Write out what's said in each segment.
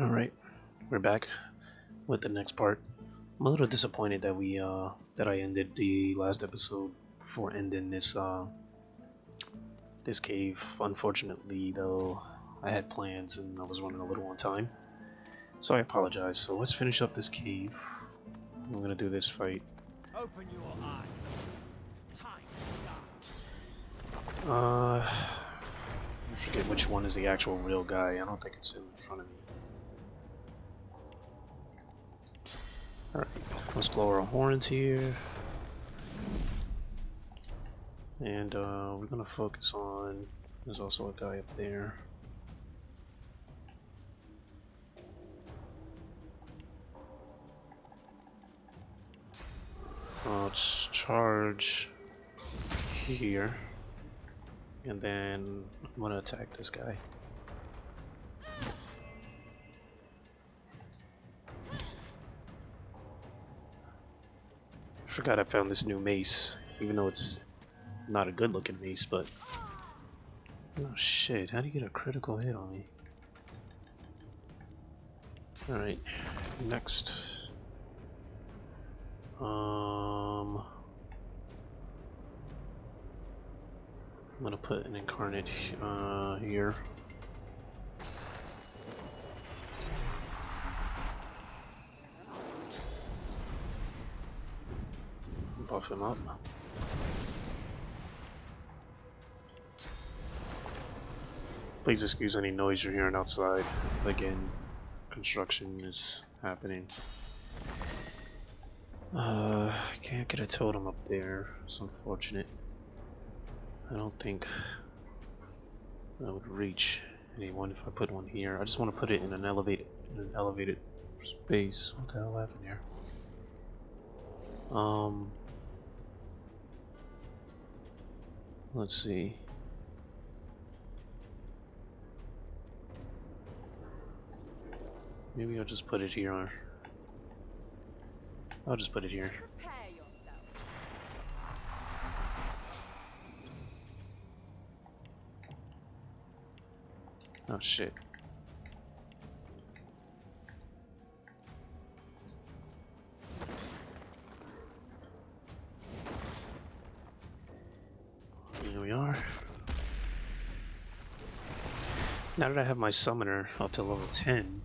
Alright, we're back with the next part. I'm a little disappointed that that I ended the last episode before ending this cave. Unfortunately though, I had plans and I was running a little on time. So I apologize. So let's finish up this cave. I'm gonna do this fight. Open your eyes. Time to die. I forget which one is the actual real guy. I don't think it's in front of me. Alright, let's blow our horns here. And we're gonna focus on, there's also a guy up there. Let's charge here. And then I'm gonna attack this guy. Forgot I found this new mace, even though it's not a good looking mace, but oh shit, how do you get a critical hit on me? Alright, next. I'm gonna put an incarnate here. Buff him up. Please excuse any noise you're hearing outside. Again, construction is happening. I can't get a totem up there. It's unfortunate. I don't think that would reach anyone if I put one here. I just want to put it in an elevated space. What the hell happened here? Let's see. Maybe I'll just put it here. I'll just put it here. Prepare yourself. Oh shit. Here we are. Now that I have my summoner up to level 10,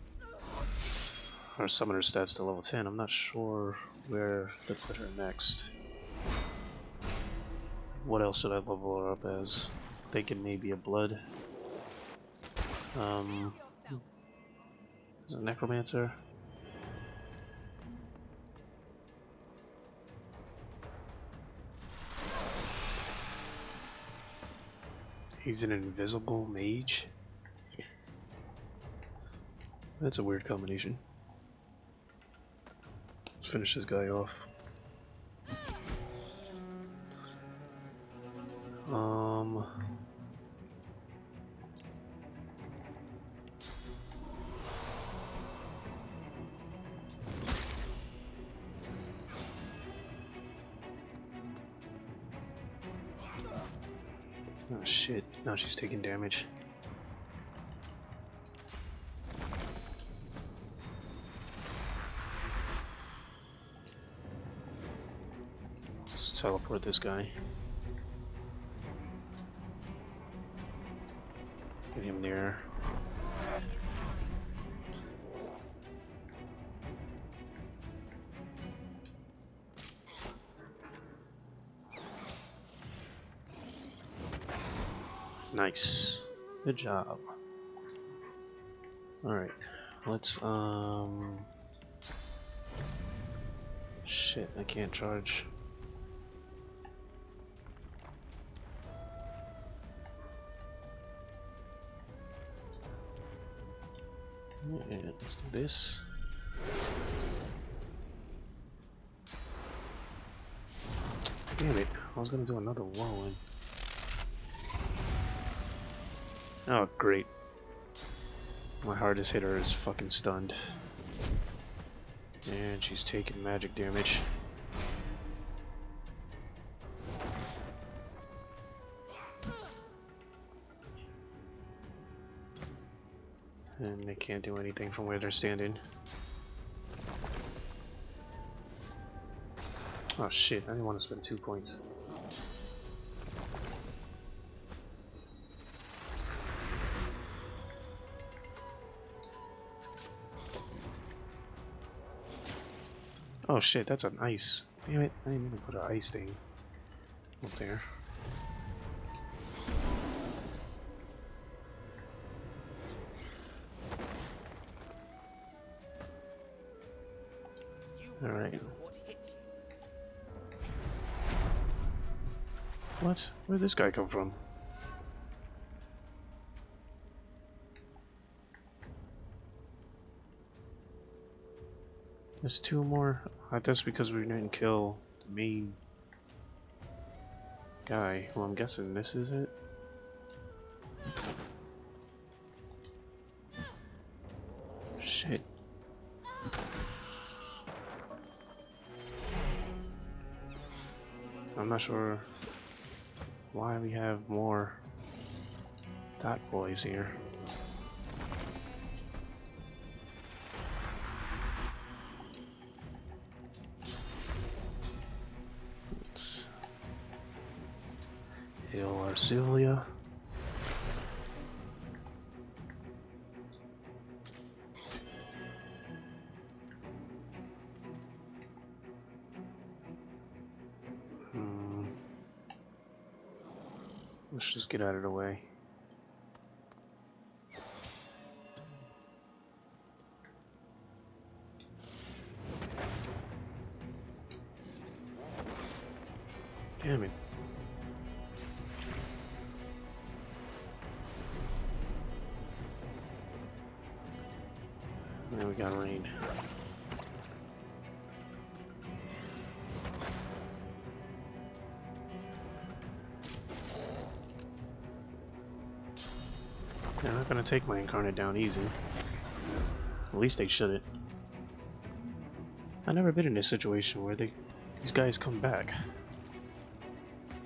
or summoner stats to level 10, I'm not sure where to put her next. What else should I level her up as? Thinking maybe a blood. Is it necromancer? He's an invisible mage? That's a weird combination. Let's finish this guy off. Oh shit, now she's taking damage. Let's teleport this guy. Get him there. Nice. Good job. Alright. Let's shit, I can't charge. Yeah, let's do this. Damn it, I was gonna do another whirlwind. Oh, great. My hardest hitter is fucking stunned. And she's taking magic damage. And they can't do anything from where they're standing. Oh shit, I didn't want to spend 2 points. Oh shit, that's an ice. Damn it, I didn't mean to put an ice thing up there. Alright. What? Where'd this guy come from? There's 2 more. That's because we didn't kill the main guy. Well, I'm guessing this is it. Shit. I'm not sure why we have more dot boys here. Let's heal our Sylvia. Let's just get out of the way. Damn it. Now we got rain. They're not gonna take my incarnate down easy. At least they shouldn't. I've never been in a situation where these guys come back.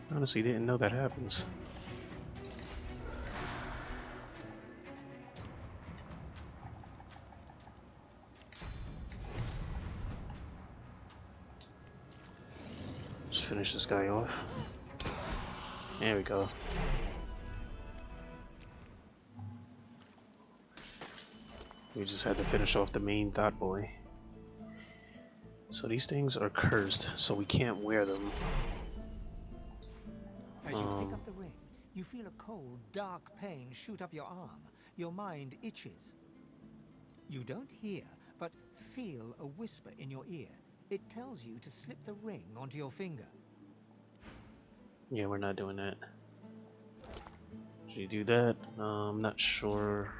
Honestly, didn't know that happens. Let's finish this guy off. There we go. We just had to finish off the main thought boy. So these things are cursed, so we can't wear them. As you pick up the ring, you feel a cold, dark pain shoot up your arm. Your mind itches. You don't hear, but feel a whisper in your ear. It tells you to slip the ring onto your finger. Yeah, we're not doing that. Should you do that? I'm not sure.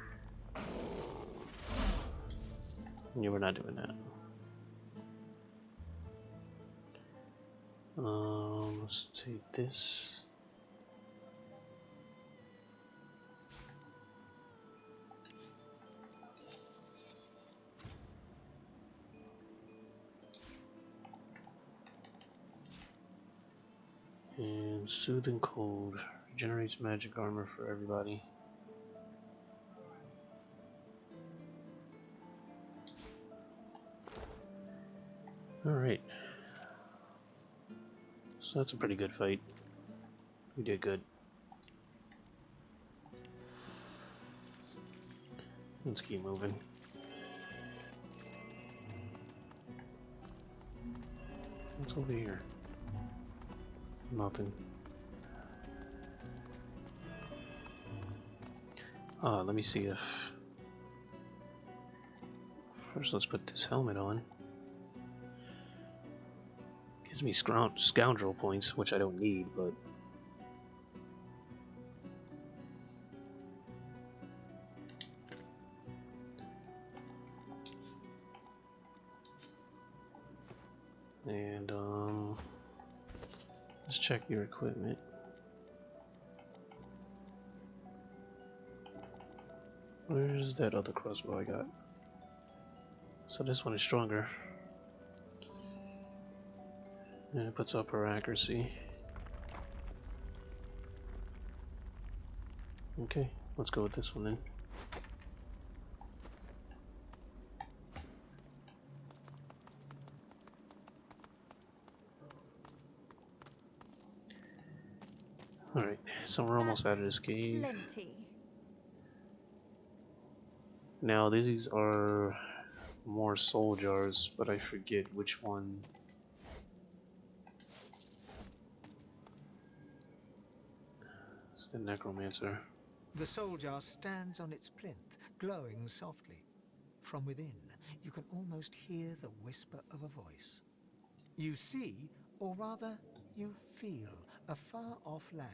Yeah, we're not doing that. Let's take this. And Soothing Cold generates magic armor for everybody. Alright. So that's a pretty good fight. We did good. Let's keep moving. What's over here? Nothing. Let me see if... First let's put this helmet on. Gives me scoundrel points, which I don't need, but... And, let's check your equipment. Where's that other crossbow I got? So this one is stronger. And it puts up her accuracy. Okay, let's go with this one then. Alright, so we're almost out of this cave. Plenty. Now these are more soul jars, but I forget which one. It's the necromancer. The soul jar stands on its plinth, glowing softly. From within, you can almost hear the whisper of a voice. You see, or rather, you feel, a far-off land.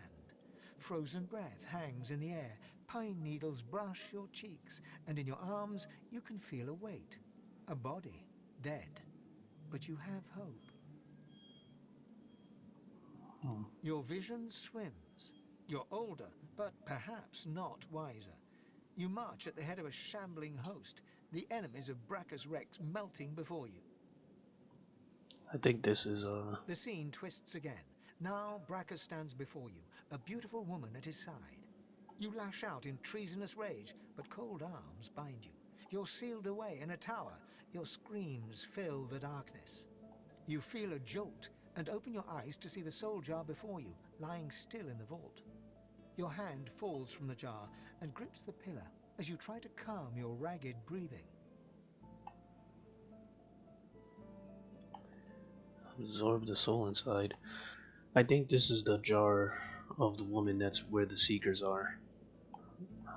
Frozen breath hangs in the air, pine needles brush your cheeks, and in your arms you can feel a weight. A body, dead. But you have hope. Oh. Your vision swims. You're older, but perhaps not wiser. You march at the head of a shambling host, the enemies of Brachus Rex melting before you. I think this is The scene twists again. Now Brachus stands before you, a beautiful woman at his side. You lash out in treasonous rage, but cold arms bind you. You're sealed away in a tower. Your screams fill the darkness. You feel a jolt and open your eyes to see the soul jar before you, lying still in the vault. Your hand falls from the jar and grips the pillar as you try to calm your ragged breathing. absorb the soul inside. I think this is the jar of the woman. That's where the seekers are.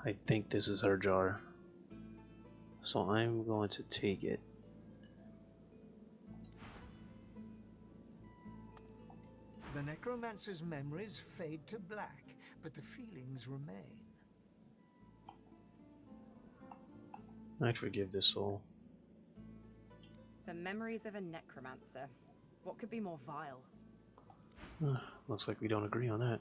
I think this is her jar. So I'm going to take it. The necromancer's memories fade to black, but the feelings remain. I'd forgive this soul. The memories of a necromancer. What could be more vile? Looks like we don't agree on that.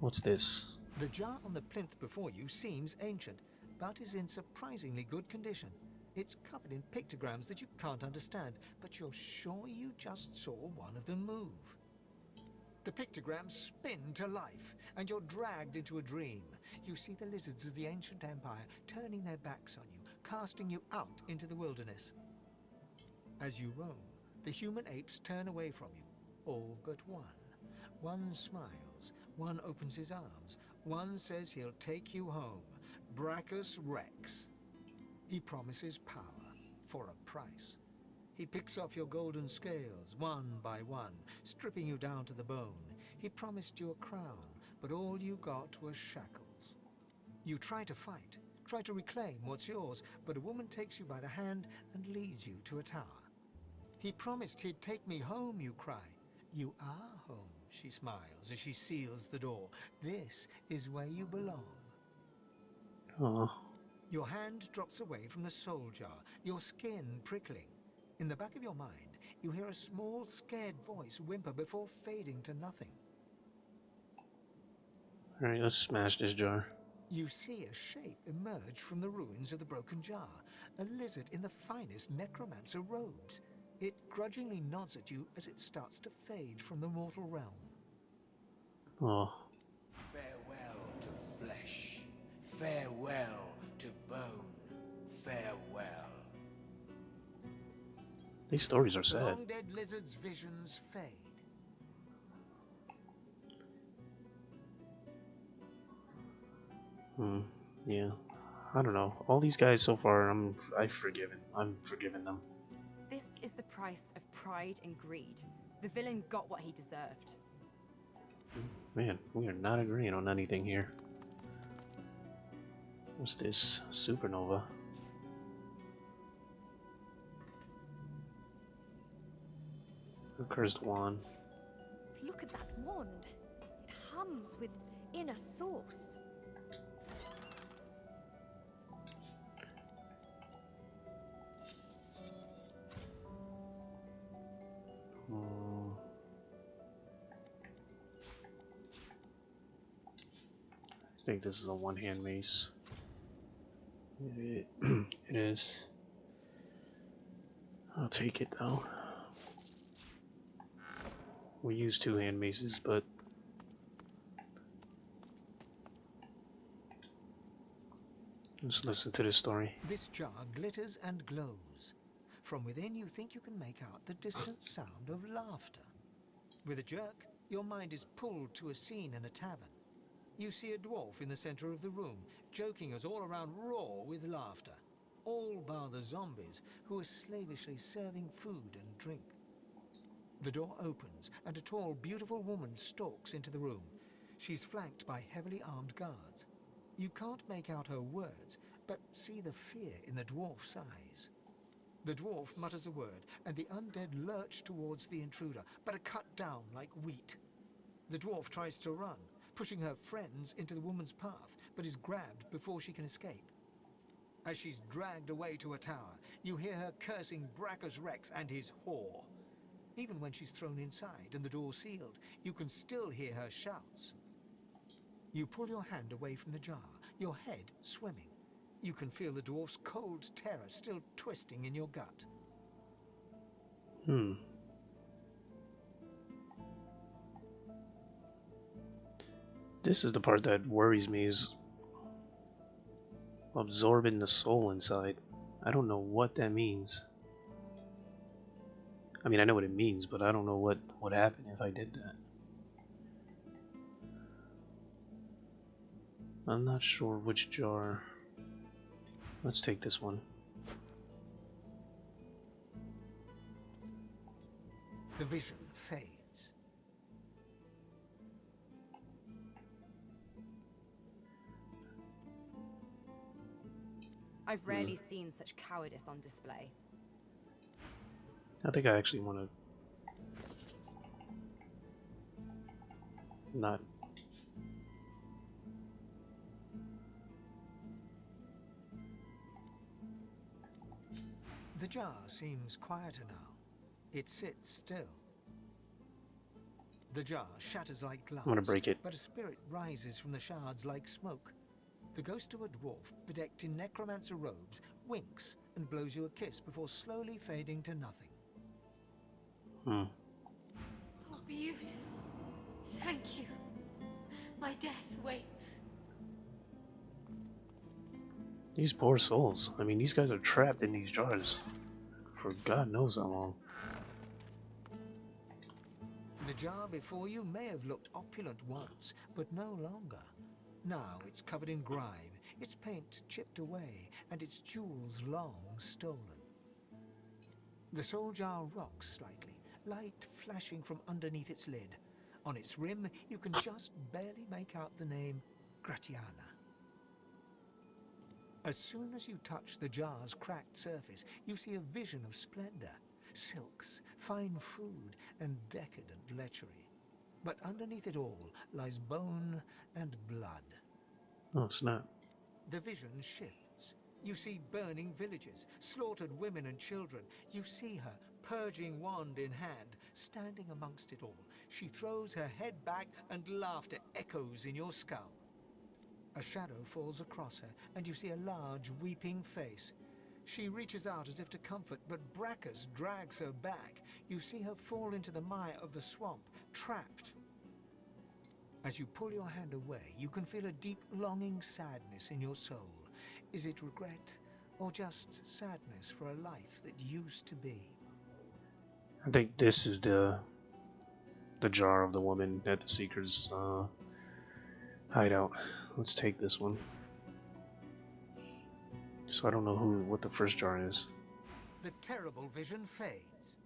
What's this? The jar on the plinth before you seems ancient, but is in surprisingly good condition. It's covered in pictograms that you can't understand, but you're sure you just saw one of them move. The pictograms spin to life, and you're dragged into a dream. You see the lizards of the ancient empire turning their backs on you, casting you out into the wilderness. As you roam, the human apes turn away from you, all but one. One smiles, one opens his arms, one says he'll take you home. Brachus Rex. He promises power for a price. He picks off your golden scales, one by one, stripping you down to the bone. He promised you a crown, but all you got was shackles. You try to fight, try to reclaim what's yours, but a woman takes you by the hand and leads you to a tower. He promised he'd take me home, you cry. You are home, she smiles as she seals the door. This is where you belong. Oh, Your hand drops away from the soul jar, your skin prickling. In the back of your mind, you hear a small, scared voice whimper before fading to nothing. alright, let's smash this jar. You see a shape emerge from the ruins of the broken jar, a lizard in the finest necromancer robes. It grudgingly nods at you as it starts to fade from the mortal realm. Oh, Farewell to flesh, farewell to bone, farewell. these stories are The sad. long-dead lizard's visions fade. Yeah. I don't know. All these guys so far, I've forgiven. I'm forgiving them. This is the price of pride and greed. The villain got what he deserved. Man, we are not agreeing on anything here. What's this? Supernova. A cursed wand. Look at that wand. It hums with inner source. Hmm. I think this is a one-hand mace. It is. I'll take it though. We use two-hand maces, but let's listen to this story. This jar glitters and glows. From within, you think you can make out the distant sound of laughter. With a jerk, Your mind is pulled to a scene in a tavern. You see a dwarf in the center of the room, joking us all around roar with laughter. All bar the zombies, who are slavishly serving food and drink. The door opens, and a tall, beautiful woman stalks into the room. She's flanked by heavily armed guards. You can't make out her words, but see the fear in the dwarf's eyes. The dwarf mutters a word, and the undead lurch towards the intruder, but are cut down like wheat. The dwarf tries to run, pushing her friends into the woman's path, but is grabbed before she can escape. As she's dragged away to a tower, you hear her cursing Brachus Rex and his whore. Even when she's thrown inside and the door sealed, you can still hear her shouts. You pull your hand away from the jar, your head swimming. You can feel the dwarf's cold terror still twisting in your gut. This is the part that worries me, is absorbing the soul inside. I don't know what that means. I mean, I know what it means, but I don't know what would happen if I did that. I'm not sure which jar. Let's take this one. The vision fades. I've rarely seen such cowardice on display. I think I actually want to not. The jar seems quieter now. It sits still. The jar shatters like glass, I'm gonna break it. but a spirit rises from the shards like smoke. The ghost of a dwarf, bedecked in necromancer robes, winks and blows you a kiss before slowly fading to nothing. Oh, beautiful. Thank you. My death waits. These poor souls. I mean, these guys are trapped in these jars for God knows how long. The jar before you may have looked opulent once, but no longer. Now it's covered in grime, its paint chipped away, and its jewels long stolen. The soul jar rocks slightly, light flashing from underneath its lid. On its rim, you can just barely make out the name Gratiana. As soon as you touch the jar's cracked surface, you see a vision of splendor, silks, fine food, and decadent lechery. But underneath it all lies bone and blood. Oh snap. The vision shifts. You see burning villages, slaughtered women and children. You see her, purging wand in hand, standing amongst it all. She throws her head back and laughter echoes in your skull. A shadow falls across her, and you see a large, weeping face. She reaches out as if to comfort, but Brachus drags her back. You see her fall into the mire of the swamp, trapped. As you pull your hand away, you can feel a deep, longing sadness in your soul. Is it regret, or just sadness for a life that used to be? I think this is the jar of the woman at the Seeker's hideout. Let's take this one. So I don't know what the first jar is. The terrible vision fades.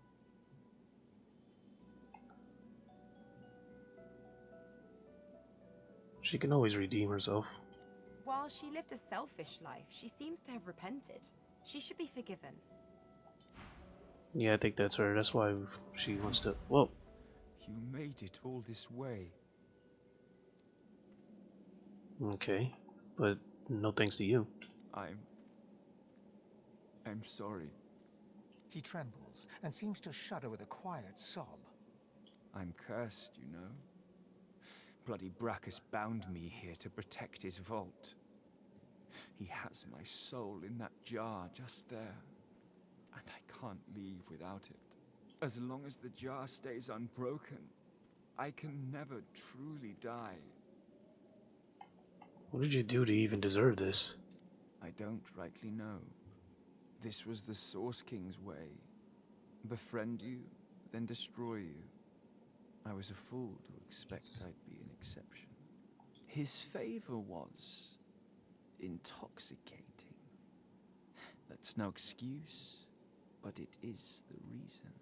She can always redeem herself. While she lived a selfish life, she seems to have repented. She should be forgiven. Yeah, I think that's her. That's why she wants to. Whoa. You made it all this way. Okay, but no thanks to you. I'm sorry. He trembles and seems to shudder with a quiet sob. I'm cursed, you know. Bloody Brachus bound me here to protect his vault. He has my soul in that jar just there, and I can't leave without it. As long as the jar stays unbroken, I can never truly die. What did you do to even deserve this? I don't rightly know. This was the Source King's way. Befriend you, then destroy you. I was a fool to expect I'd be an exception. His favor was intoxicating. That's no excuse, but it is the reason.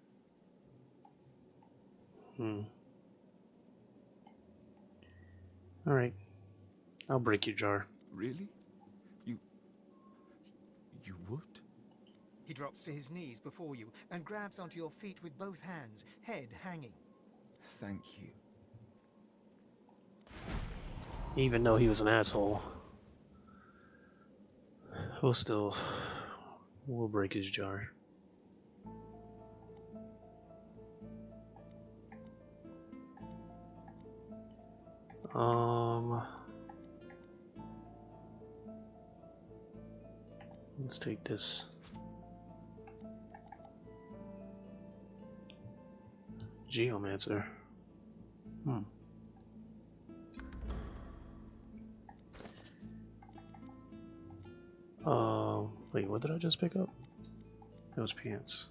Alright. I'll break your jar. Really? You would? He drops to his knees before you and grabs onto your feet with both hands, head hanging. Thank you. Even though he was an asshole, we'll break his jar. Let's take this. Geomancer. Wait, what did I just pick up? Those pants.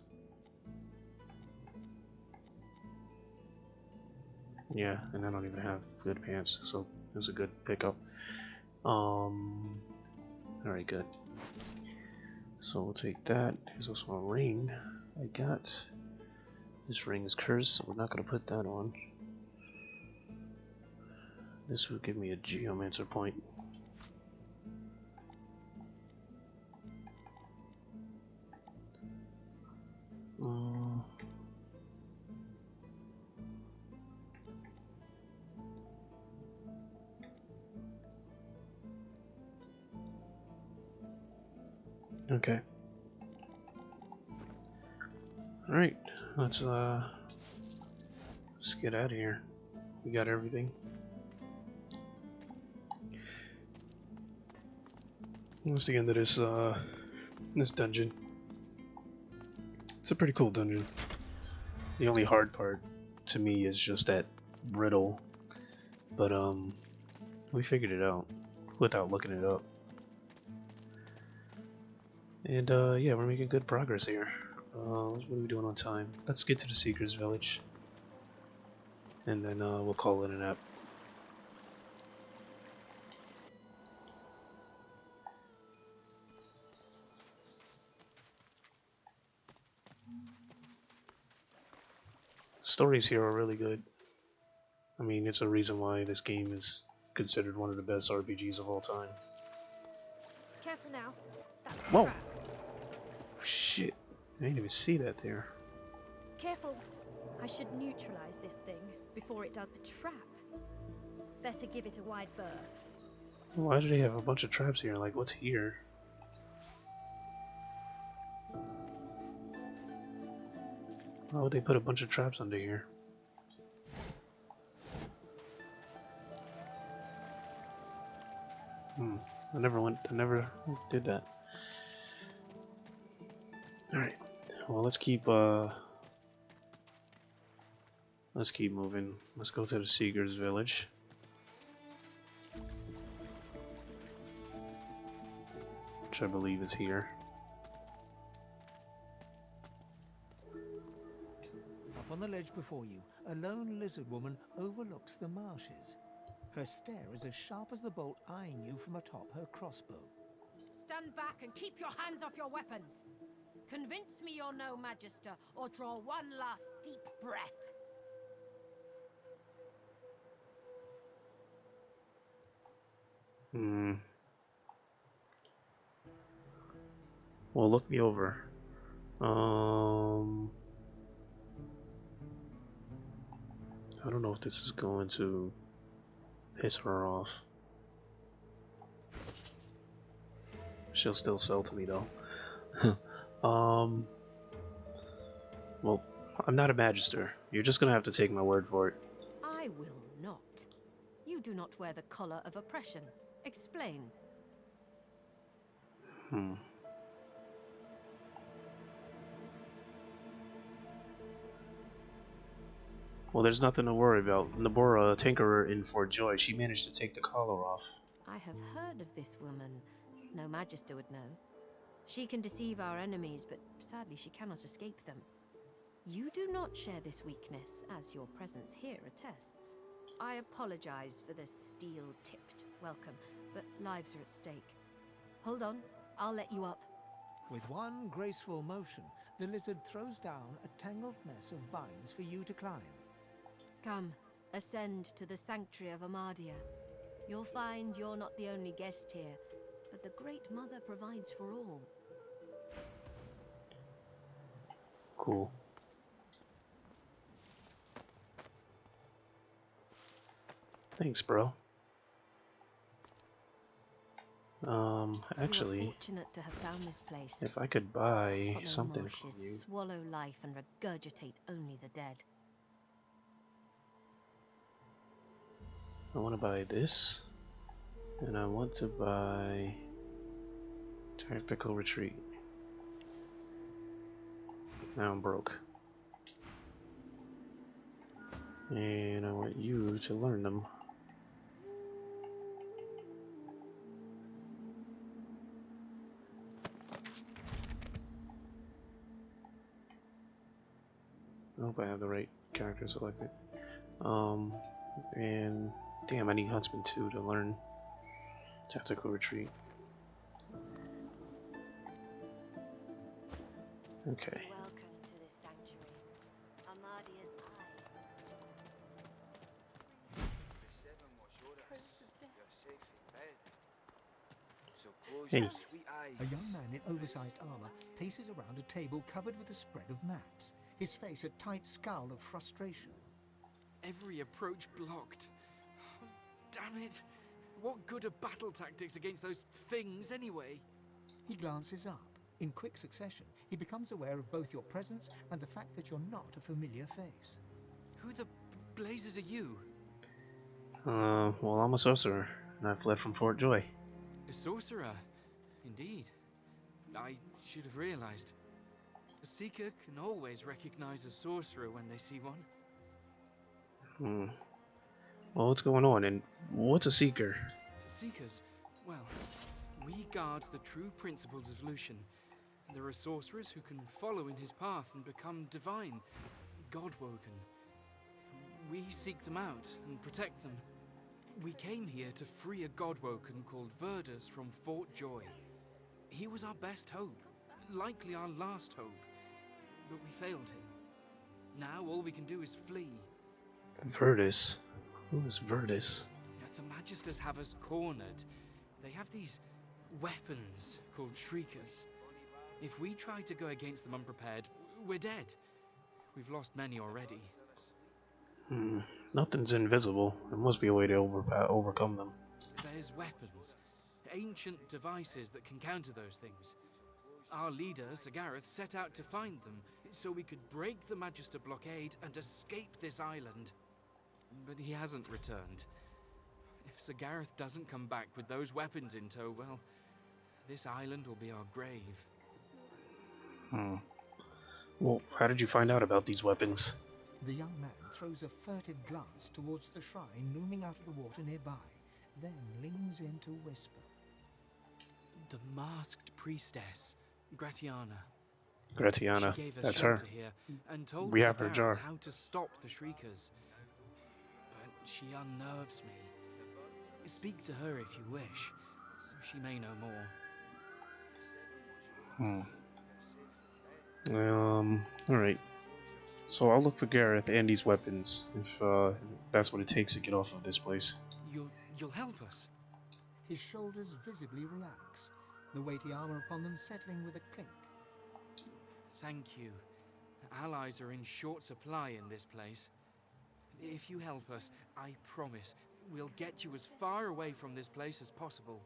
Yeah, and I don't even have good pants, so it's a good pickup. Alright, good. So we'll take that. There's also a ring. I got. This ring is cursed, so we're not gonna put that on. This will give me a Geomancer point. Okay. Alright, let's get out of here. We got everything. Let's get into this dungeon. It's a pretty cool dungeon. The only hard part to me is just that riddle, but we figured it out without looking it up. And yeah, we're making good progress here. What are we doing on time? Let's get to the Seeker's Village, and then we'll call it an app. Stories here are really good. I mean, it's a reason why this game is considered one of the best RPGs of all time. Careful now. That's a Whoa! trap. Shit, I didn't even see that there. Careful. I should neutralize this thing before it does the trap. Better give it a wide berth. Why do they have a bunch of traps here? Like, what's here? Why would they put a bunch of traps under here? I never did that. Alright. Well, let's keep moving. Let's go to the Seeker's Village. Which I believe is here. Up on the ledge before you, a lone lizard woman overlooks the marshes. Her stare is as sharp as the bolt eyeing you from atop her crossbow. Stand back and keep your hands off your weapons. Convince me you're no magister, or draw one last deep breath. Well, look me over. I don't know if this is going to piss her off. She'll still sell to me though. Well, I'm not a magister. You're just gonna have to take my word for it. I will not. You do not wear the collar of oppression. Explain. Well, there's nothing to worry about. Nabora, Tinkerer in Fort Joy, she managed to take the collar off. I have heard of this woman. No magister would know. She can deceive our enemies, but sadly she cannot escape them. You do not share this weakness, as your presence here attests. I apologize for the steel-tipped welcome, but lives are at stake. Hold on, I'll let you up. With one graceful motion, the lizard throws down a tangled mess of vines for you to climb. Come, ascend to the sanctuary of Amadia. You'll find you're not the only guest here, but the Great Mother provides for all. Cool. Thanks, bro. Actually, You are fortunate to have found this place. if I could buy Hollow something marshes from you. swallow life and regurgitate only the dead. I want to buy this, and I want to buy tactical retreat. Now I'm broke. And I want you to learn them. I hope I have the right character selected. And damn, I need Huntsman 2 to learn tactical retreat. Okay. Welcome to this sanctuary. Amadia's Hey. A young man in oversized armor paces around a table covered with a spread of maps, his face a tight scowl of frustration. Every approach blocked. Oh, damn it! What good are battle tactics against those things anyway? He glances up. In quick succession, he becomes aware of both your presence and the fact that you're not a familiar face. Who the blazes are you? Well, I'm a sorcerer, and I fled from Fort Joy. A sorcerer? Indeed. I should have realized. A seeker can always recognize a sorcerer when they see one. Well, what's going on, and what's a seeker? Seekers? Well, we guard the true principles of Lucian. There are sorcerers who can follow in his path and become divine, God-woken. We seek them out and protect them. We came here to free a God-woken called Verdus from Fort Joy. He was our best hope, likely our last hope, but we failed him. Now all we can do is flee. Verdus? Who is Verdus? The Magisters have us cornered. They have these weapons called Shriekers. If we try to go against them unprepared, we're dead. We've lost many already. Nothing's invisible. There must be a way to overcome them. There's weapons, ancient devices that can counter those things. Our leader, Sir Gareth, set out to find them so we could break the Magister blockade and escape this island. But he hasn't returned. If Sir Gareth doesn't come back with those weapons in tow, well, this island will be our grave. Well, how did you find out about these weapons? The young man throws a furtive glance towards the shrine looming out of the water nearby, then leans in to whisper. The masked priestess, Gratiana. Gratiana, She gave us that's her. shelter here and told We Sir have her Gareth jar. how to stop the Shriekers. But she unnerves me. Speak to her if you wish. She may know more. Alright. So I'll look for Gareth and these weapons, if that's what it takes to get off of this place. You'll help us? His shoulders visibly relax, the weighty armor upon them settling with a clink. Thank you. Allies are in short supply in this place. If you help us, I promise, we'll get you as far away from this place as possible.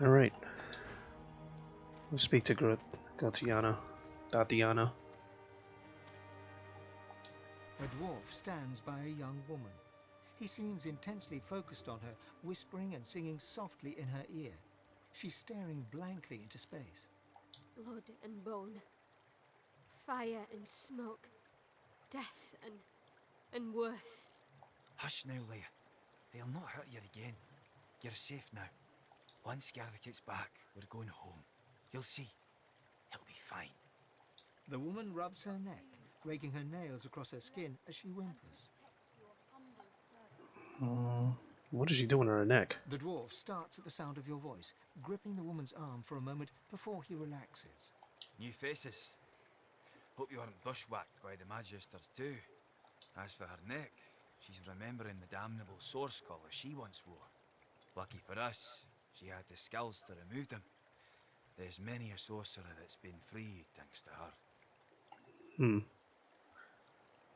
Alright. Let's speak to Tatiana. A dwarf stands by a young woman. He seems intensely focused on her, whispering and singing softly in her ear. She's staring blankly into space. Blood and bone, fire and smoke, death and worse. Hush now, Leia. They'll not hurt you again. You're safe now. Once Gareth gets back, we're going home. You'll see. He'll be fine. The woman rubs her neck, raking her nails across her skin as she whimpers. What is she doing to her neck? The dwarf starts at the sound of your voice, gripping the woman's arm for a moment before he relaxes. New faces. Hope you aren't bushwhacked by the Magisters too. As for her neck, she's remembering the damnable source collar she once wore. Lucky for us, she had the skills to remove them. There's many a sorcerer that's been freed thanks to her.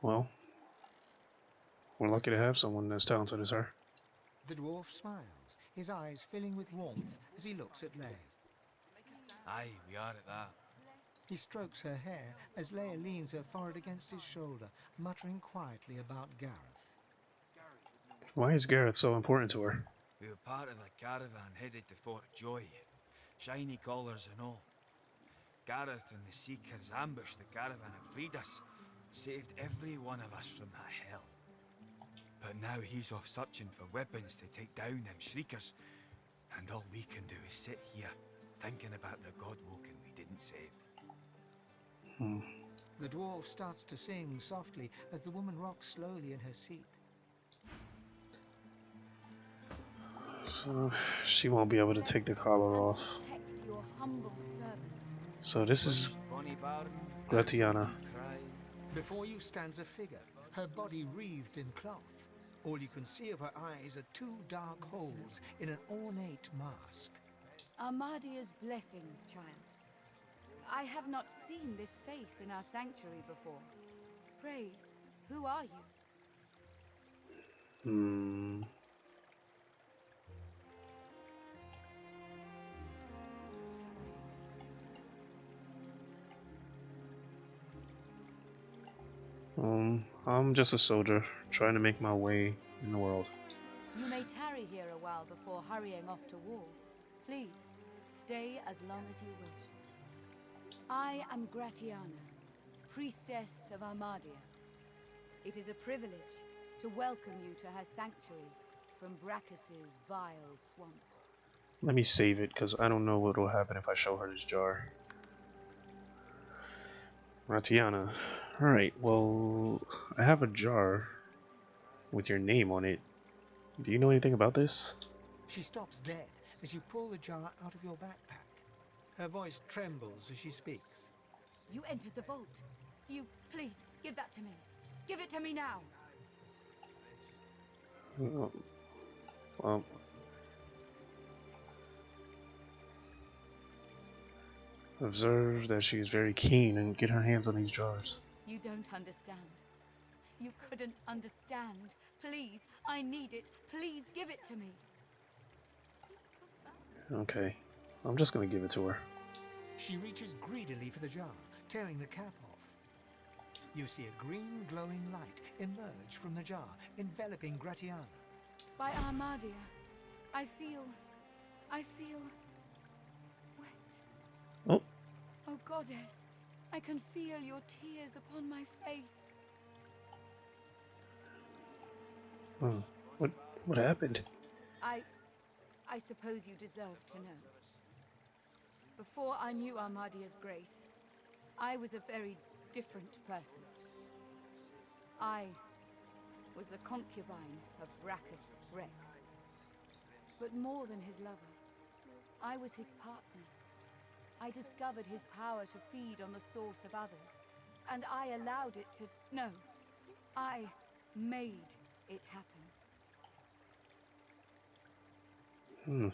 Well, we're lucky to have someone as talented as her. The dwarf smiles, his eyes filling with warmth as he looks at Leia. Aye, we are at that. He strokes her hair as Leia leans her forehead against his shoulder, muttering quietly about Gareth. Why is Gareth so important to her? We were part of the caravan headed to Fort Joy. Shiny collars and all. Gareth and the Seekers ambushed the caravan and freed us. Saved every one of us from that hell. But now he's off searching for weapons to take down them shriekers. And all we can do is sit here, thinking about the Godwoken we didn't save. The dwarf starts to sing softly as the woman rocks slowly in her seat. So she won't be able to take the collar off. Protect your humble servant. So this is Bonnie Baron, Gratiana. cry. Before you stands a figure, her body wreathed in cloth. All you can see of her eyes are two dark holes in an ornate mask. Armadia's blessings, child. I have not seen this face in our sanctuary before. Pray, who are you? I'm just a soldier trying to make my way in the world. You may tarry here a while before hurrying off to war. Please, stay as long as you wish. I am Gratiana, priestess of Armadia. It is a privilege to welcome you to her sanctuary from Brachus's vile swamps. Let me save it, because I don't know what will happen if I show her this jar. Gratiana. Alright, well, I have a jar with your name on it. Do you know anything about this? She stops dead as you pull the jar out of your backpack. Her voice trembles as she speaks. You entered the vault. Please, give that to me. Give it to me now. Well, observe that she is very keen and get her hands on these jars. You don't understand. You couldn't understand. Please, I need it. Please give it to me. Okay, I'm just gonna give it to her. She reaches greedily for the jar, tearing the cap off. You see a green glowing light emerge from the jar, enveloping Gratiana. By Armadia, I feel wet. Oh. Oh, goddess, I can feel your tears upon my face. Oh, what happened? I suppose you deserve to know. Before I knew Armadia's grace, I was a very different person. I was the concubine of Brachus Rex. But more than his lover, I was his partner. I discovered his power to feed on the source of others, and I allowed it to... No, I made it happen.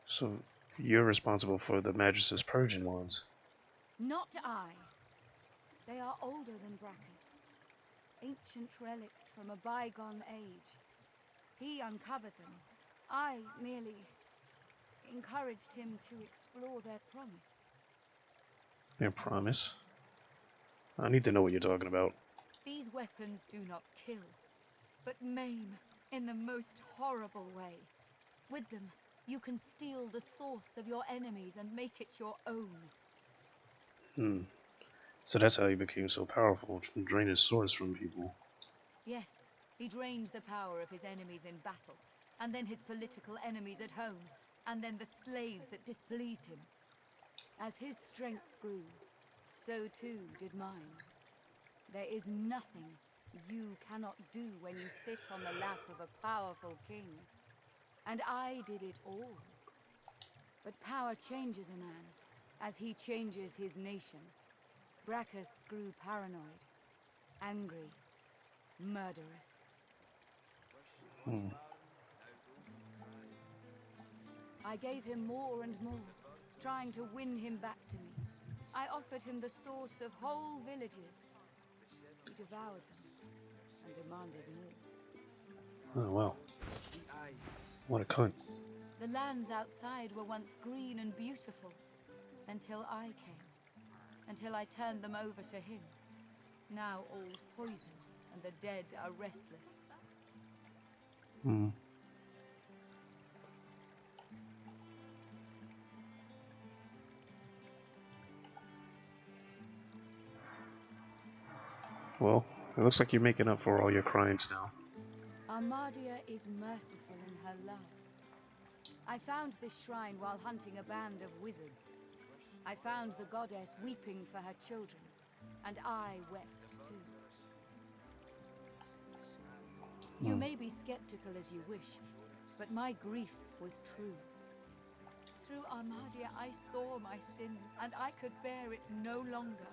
So, you're responsible for the Magis's purging wands. Not I. They are older than Brachus. Ancient relics from a bygone age. He uncovered them. I merely encouraged him to explore their promise. Their promise? I need to know what you're talking about. These weapons do not kill, but maim in the most horrible way. With them, you can steal the source of your enemies and make it your own. So that's how he became so powerful, from draining swords from people. Yes, he drained the power of his enemies in battle, and then his political enemies at home, and then the slaves that displeased him. As his strength grew, so too did mine. There is nothing you cannot do when you sit on the lap of a powerful king. And I did it all. But power changes a man, as he changes his nation. Brachus grew paranoid, angry, murderous. I gave him more and more, trying to win him back to me. I offered him the source of whole villages. He devoured them and demanded more. Oh wow. What a cunt. The lands outside were once green and beautiful, until I came. Until I turned them over to him. Now all's poison, and the dead are restless. Well, it looks like you're making up for all your crimes now. Armadia is merciful in her love. I found this shrine while hunting a band of wizards. I found the goddess weeping for her children, and I wept too. You may be skeptical as you wish, but my grief was true. Through Armadia I saw my sins, and I could bear it no longer.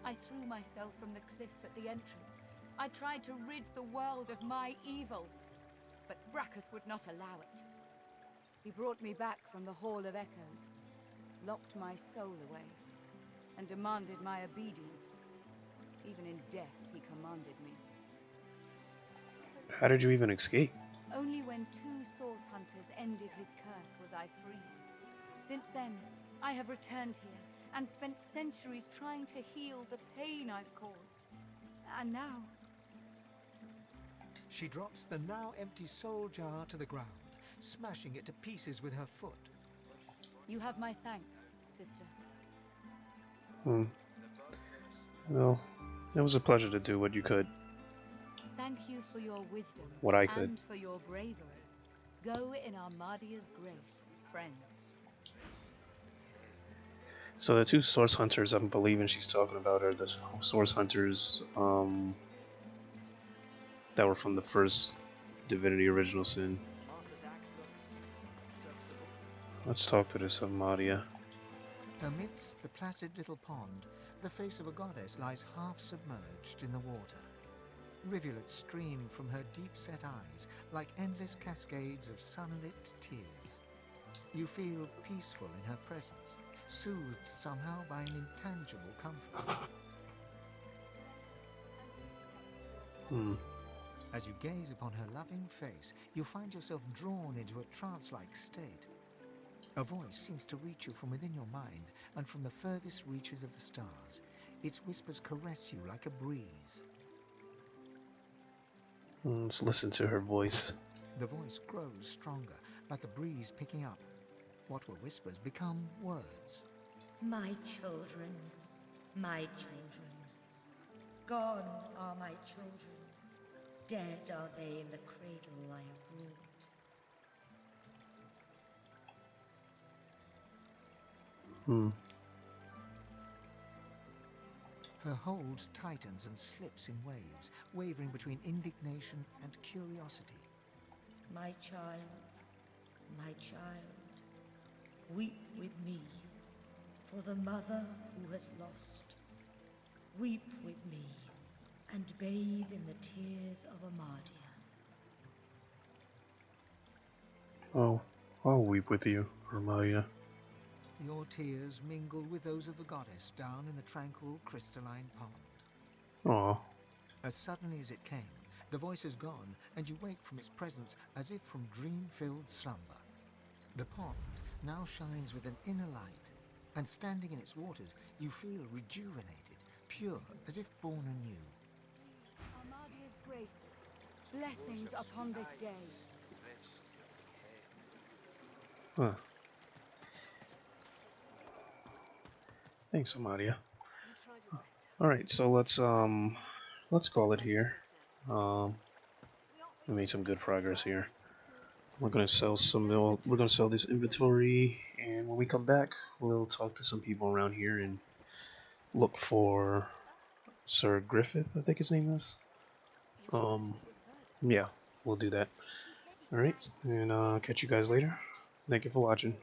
I threw myself from the cliff at the entrance. I tried to rid the world of my evil, but Brachus would not allow it. He brought me back from the Hall of Echoes, locked my soul away, and demanded my obedience. Even in death, he commanded me. How did you even escape? Only when 2 source hunters ended his curse was I free. Since then, I have returned here and spent centuries trying to heal the pain I've caused. And now... She drops the now empty soul jar to the ground, smashing it to pieces with her foot. You have my thanks, sister. Well, it was a pleasure to do what you could. Thank you for your wisdom. What I could. And for your bravery. Go in Armadia's grace, friend. So the 2 source hunters I'm believing she's talking about are the source hunters that were from the first Divinity Original Sin. Let's talk to this Armadia. Amidst the placid little pond, the face of a goddess lies half submerged in the water. Rivulets stream from her deep-set eyes like endless cascades of sunlit tears. You feel peaceful in her presence, soothed somehow by an intangible comfort. As you gaze upon her loving face, you find yourself drawn into a trance-like state. A voice seems to reach you from within your mind and from the furthest reaches of the stars. Its whispers caress you like a breeze. Let's listen to her voice. The voice grows stronger, like a breeze picking up. What were whispers become words. My children, my children. Gone are my children. Dead are they in the cradle I have ruled. Her hold tightens and slips in waves, wavering between indignation and curiosity. My child, weep with me for the mother who has lost. Weep with me and bathe in the tears of Armadia. Oh, I'll weep with you, Armadia. Your tears mingle with those of the goddess down in the tranquil crystalline pond. Aw. As suddenly as it came, the voice is gone, and you wake from its presence as if from dream-filled slumber. The pond now shines with an inner light, and standing in its waters, you feel rejuvenated, pure, as if born anew. Armadia's grace, blessings upon this day. Huh. Thanks, Armadia. Alright, so let's call it here. We made some good progress here. We're gonna sell some. We're gonna sell this inventory, and when we come back, we'll talk to some people around here and look for Sir Griffith, I think his name is. Yeah, we'll do that. All right, and catch you guys later. Thank you for watching.